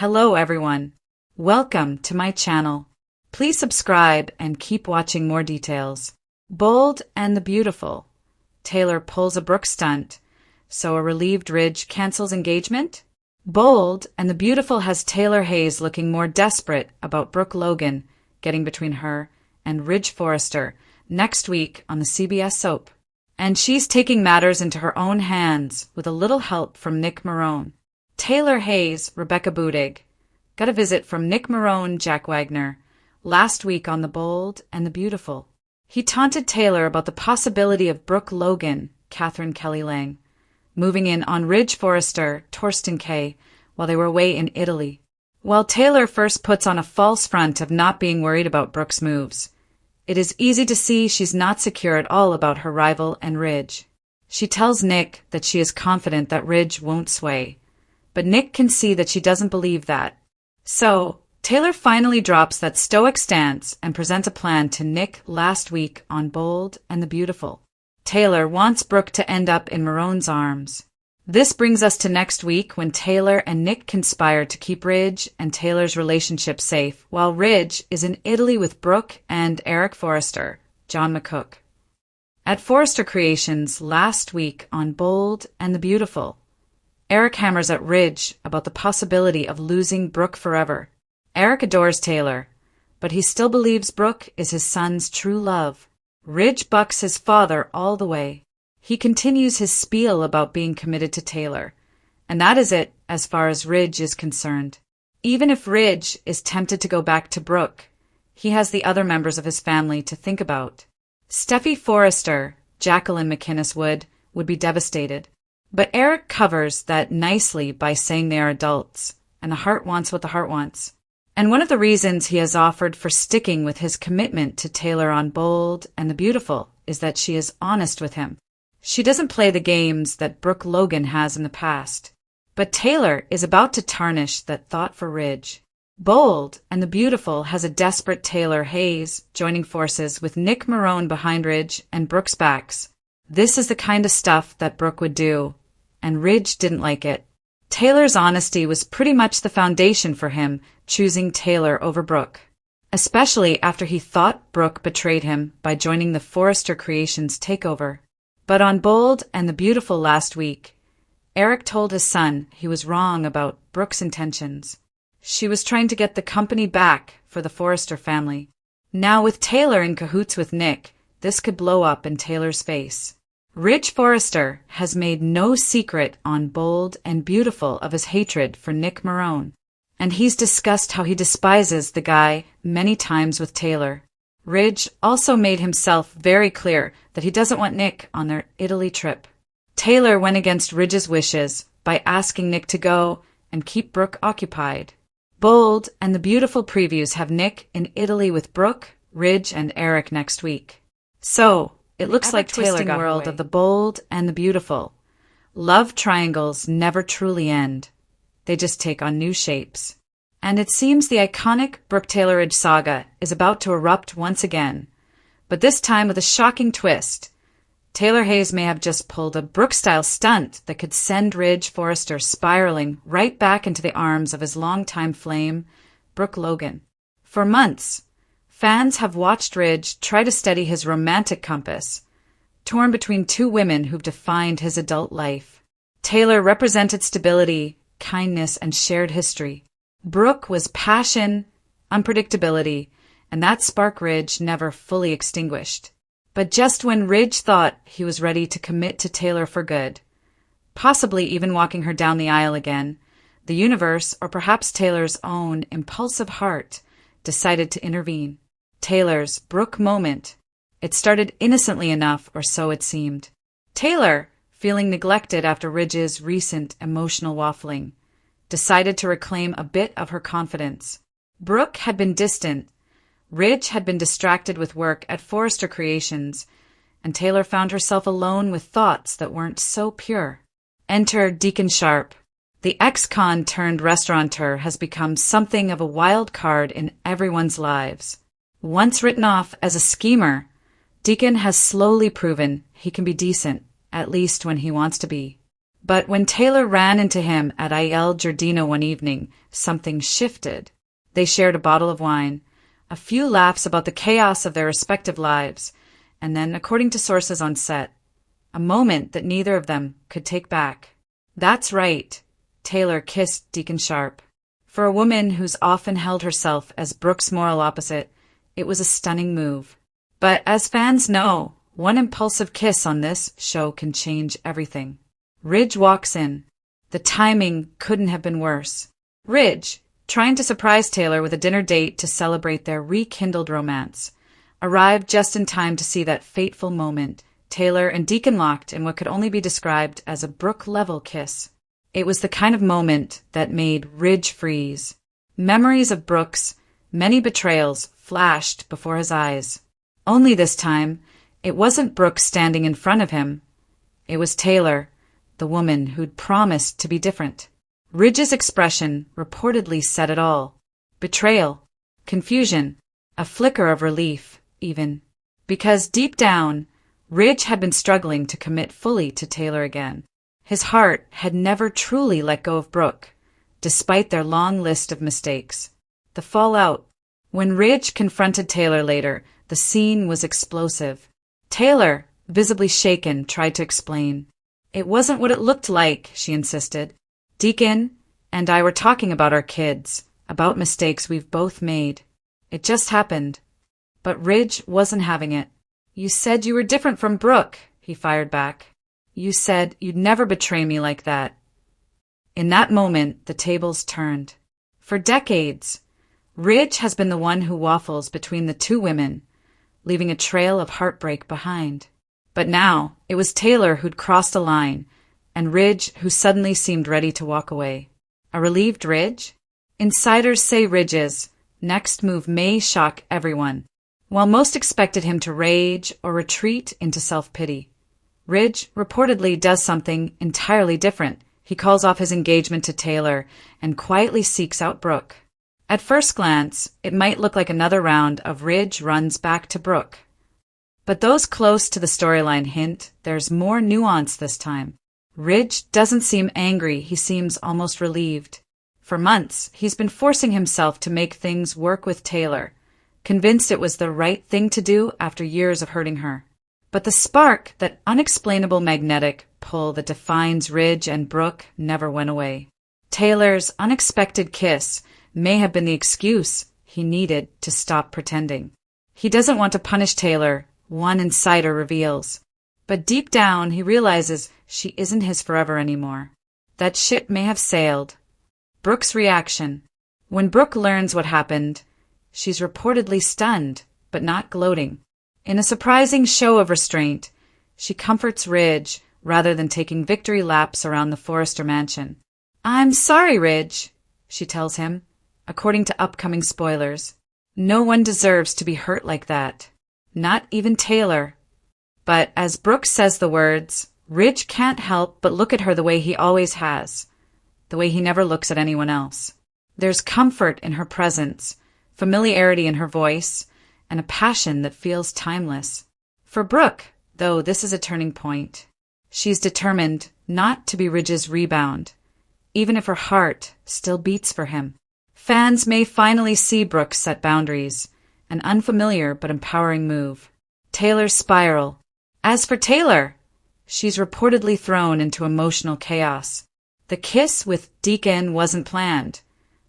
Hello everyone. Welcome to my channel. Please subscribe and keep watching more details. Bold and the Beautiful. Taylor pulls a Brooke stunt, so a relieved Ridge cancels engagement? Bold and the Beautiful has Taylor Hayes looking more desperate about Brooke Logan getting between her and Ridge Forrester next week on the CBS soap. And she's taking matters into her own hands with a little help from Nick Marone. Taylor Hayes, Rebecca Budig, got a visit from Nick Marone, Jack Wagner, last week on The Bold and the Beautiful. He taunted Taylor about the possibility of Brooke Logan, Catherine Kelly Lang, moving in on Ridge Forrester, Torsten Kay, while they were away in Italy. While Taylor first puts on a false front of not being worried about Brooke's moves, it is easy to see she's not secure at all about her rival and Ridge. She tells Nick that she is confident that Ridge won't sway, but Nick can see that she doesn't believe that. So, Taylor finally drops that stoic stance and presents a plan to Nick last week on Bold and the Beautiful. Taylor wants Brooke to end up in Marone's arms. This brings us to next week when Taylor and Nick conspire to keep Ridge and Taylor's relationship safe while Ridge is in Italy with Brooke and Eric Forrester, John McCook. At Forrester Creations last week on Bold and the Beautiful, Eric hammers at Ridge about the possibility of losing Brooke forever. Eric adores Taylor, but he still believes Brooke is his son's true love. Ridge bucks his father all the way. He continues his spiel about being committed to Taylor, and that is it as far as Ridge is concerned. Even if Ridge is tempted to go back to Brooke, he has the other members of his family to think about. Steffi Forrester, Jacqueline McInnes would be devastated. But Eric covers that nicely by saying they are adults, and the heart wants what the heart wants. And one of the reasons he has offered for sticking with his commitment to Taylor on Bold and the Beautiful is that she is honest with him. She doesn't play the games that Brooke Logan has in the past. But Taylor is about to tarnish that thought for Ridge. Bold and the Beautiful has a desperate Taylor Hayes joining forces with Nick Marone behind Ridge and Brooke's backs. This is the kind of stuff that Brooke would do, and Ridge didn't like it. Taylor's honesty was pretty much the foundation for him choosing Taylor over Brooke, especially after he thought Brooke betrayed him by joining the Forrester Creations takeover. But on Bold and the Beautiful last week, Eric told his son he was wrong about Brooke's intentions. She was trying to get the company back for the Forrester family. Now with Taylor in cahoots with Nick, this could blow up in Taylor's face. Ridge Forrester has made no secret on Bold and Beautiful of his hatred for Nick Marone, and he's discussed how he despises the guy many times with Taylor. Ridge also made himself very clear that he doesn't want Nick on their Italy trip. Taylor went against Ridge's wishes by asking Nick to go and keep Brooke occupied. Bold and the Beautiful previews have Nick in Italy with Brooke, Ridge, and Eric next week. So, it looks like Taylor got world of the Bold and the Beautiful. Love triangles never truly end. They just take on new shapes. And it seems the iconic Brooke-Taylor Ridge saga is about to erupt once again, but this time with a shocking twist. Taylor Hayes may have just pulled a Brooke-style stunt that could send Ridge Forrester spiraling right back into the arms of his longtime flame, Brooke Logan. For months, fans have watched Ridge try to steady his romantic compass, torn between two women who've defined his adult life. Taylor represented stability, kindness, and shared history. Brooke was passion, unpredictability, and that spark Ridge never fully extinguished. But just when Ridge thought he was ready to commit to Taylor for good, possibly even walking her down the aisle again, the universe, or perhaps Taylor's own impulsive heart, decided to intervene. Taylor's Brooke moment. It started innocently enough, or so it seemed. Taylor, feeling neglected after Ridge's recent emotional waffling, decided to reclaim a bit of her confidence. Brooke had been distant, Ridge had been distracted with work at Forrester Creations, and Taylor found herself alone with thoughts that weren't so pure. Enter Deacon Sharp. The ex-con turned restaurateur has become something of a wild card in everyone's lives. Once written off as a schemer, Deacon has slowly proven he can be decent, at least when he wants to be. But when Taylor ran into him at Il Giardino one evening, something shifted. They shared a bottle of wine, a few laughs about the chaos of their respective lives, and then, according to sources on set, a moment that neither of them could take back. That's right, Taylor kissed Deacon Sharp. For a woman who's often held herself as Brooke's moral opposite, it was a stunning move. But as fans know, one impulsive kiss on this show can change everything. Ridge walks in. The timing couldn't have been worse. Ridge, trying to surprise Taylor with a dinner date to celebrate their rekindled romance, arrived just in time to see that fateful moment, Taylor and Deacon locked in what could only be described as a Brooke-level kiss. It was the kind of moment that made Ridge freeze. Memories of Brooke's many betrayals flashed before his eyes. Only this time, it wasn't Brooke standing in front of him. It was Taylor, the woman who'd promised to be different. Ridge's expression reportedly said it all. Betrayal, confusion, a flicker of relief, even. Because deep down, Ridge had been struggling to commit fully to Taylor again. His heart had never truly let go of Brooke, despite their long list of mistakes. The fallout. When Ridge confronted Taylor later, the scene was explosive. Taylor, visibly shaken, tried to explain. It wasn't what it looked like, she insisted. Deacon and I were talking about our kids, about mistakes we've both made. It just happened. But Ridge wasn't having it. You said you were different from Brooke, he fired back. You said you'd never betray me like that. In that moment, the tables turned. For decades, Ridge has been the one who waffles between the two women, leaving a trail of heartbreak behind. But now, it was Taylor who'd crossed a line, and Ridge who suddenly seemed ready to walk away. A relieved Ridge? Insiders say Ridge's next move may shock everyone. While most expected him to rage or retreat into self-pity, Ridge reportedly does something entirely different. He calls off his engagement to Taylor and quietly seeks out Brooke. At first glance, it might look like another round of Ridge runs back to Brooke. But those close to the storyline hint there's more nuance this time. Ridge doesn't seem angry, he seems almost relieved. For months, he's been forcing himself to make things work with Taylor, convinced it was the right thing to do after years of hurting her. But the spark, that unexplainable magnetic pull that defines Ridge and Brooke, never went away. Taylor's unexpected kiss may have been the excuse he needed to stop pretending. He doesn't want to punish Taylor, one insider reveals. But deep down, he realizes she isn't his forever anymore. That ship may have sailed. Brooke's reaction. When Brooke learns what happened, she's reportedly stunned, but not gloating. In a surprising show of restraint, she comforts Ridge rather than taking victory laps around the Forrester mansion. I'm sorry, Ridge, she tells him, according to upcoming spoilers. No one deserves to be hurt like that. Not even Taylor. But as Brooke says the words, Ridge can't help but look at her the way he always has, the way he never looks at anyone else. There's comfort in her presence, familiarity in her voice, and a passion that feels timeless. For Brooke, though, this is a turning point. She's determined not to be Ridge's rebound, even if her heart still beats for him. Fans may finally see Brooke set boundaries, an unfamiliar but empowering move. Taylor's spiral. As for Taylor, she's reportedly thrown into emotional chaos. The kiss with Deacon wasn't planned,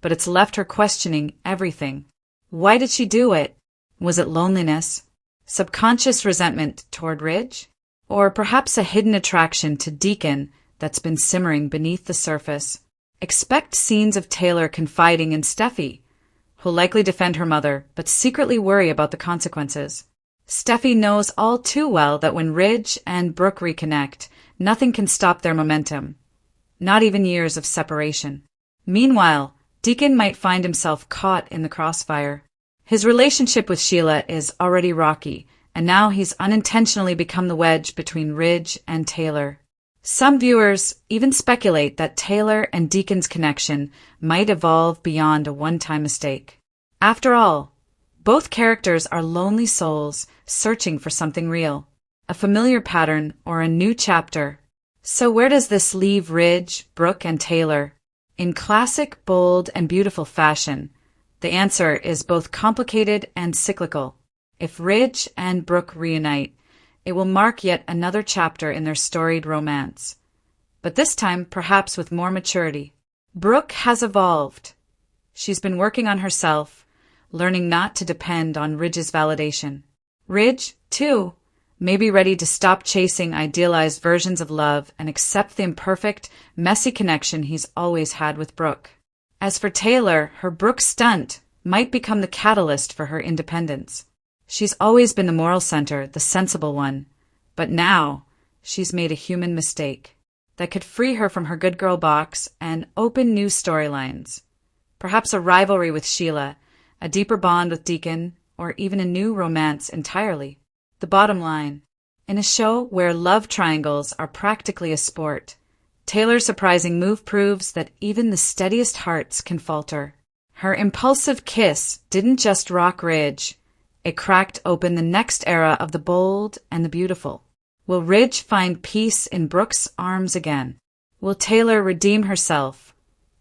but it's left her questioning everything. Why did she do it? Was it loneliness? Subconscious resentment toward Ridge? Or perhaps a hidden attraction to Deacon that's been simmering beneath the surface? Expect scenes of Taylor confiding in Steffi, who'll likely defend her mother, but secretly worry about the consequences. Steffi knows all too well that when Ridge and Brooke reconnect, nothing can stop their momentum, not even years of separation. Meanwhile, Deacon might find himself caught in the crossfire. His relationship with Sheila is already rocky, and now he's unintentionally become the wedge between Ridge and Taylor. Some viewers even speculate that Taylor and Deacon's connection might evolve beyond a one-time mistake. After all, both characters are lonely souls searching for something real, a familiar pattern or a new chapter. So where does this leave Ridge, Brooke, and Taylor? In classic, bold, and beautiful fashion, the answer is both complicated and cyclical. If Ridge and Brooke reunite, it will mark yet another chapter in their storied romance. But this time, perhaps with more maturity. Brooke has evolved. She's been working on herself, learning not to depend on Ridge's validation. Ridge, too, may be ready to stop chasing idealized versions of love and accept the imperfect, messy connection he's always had with Brooke. As for Taylor, her Brooke stunt might become the catalyst for her independence. She's always been the moral center, the sensible one, but now she's made a human mistake that could free her from her good girl box and open new storylines. Perhaps a rivalry with Sheila, a deeper bond with Deacon, or even a new romance entirely. The bottom line, in a show where love triangles are practically a sport, Taylor's surprising move proves that even the steadiest hearts can falter. Her impulsive kiss didn't just rock Ridge, it cracked open the next era of the bold and the beautiful. Will Ridge find peace in Brooke's arms again? Will Taylor redeem herself,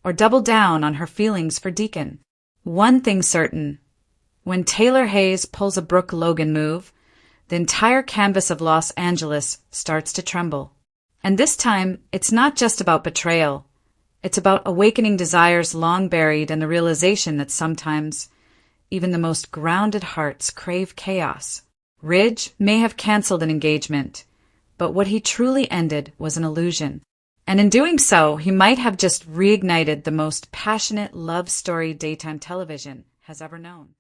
or double down on her feelings for Deacon? One thing's certain. When Taylor Hayes pulls a Brooke Logan move, the entire canvas of Los Angeles starts to tremble. And this time, it's not just about betrayal. It's about awakening desires long buried and the realization that sometimes even the most grounded hearts crave chaos. Ridge may have canceled an engagement, but what he truly ended was an illusion. And in doing so, he might have just reignited the most passionate love story daytime television has ever known.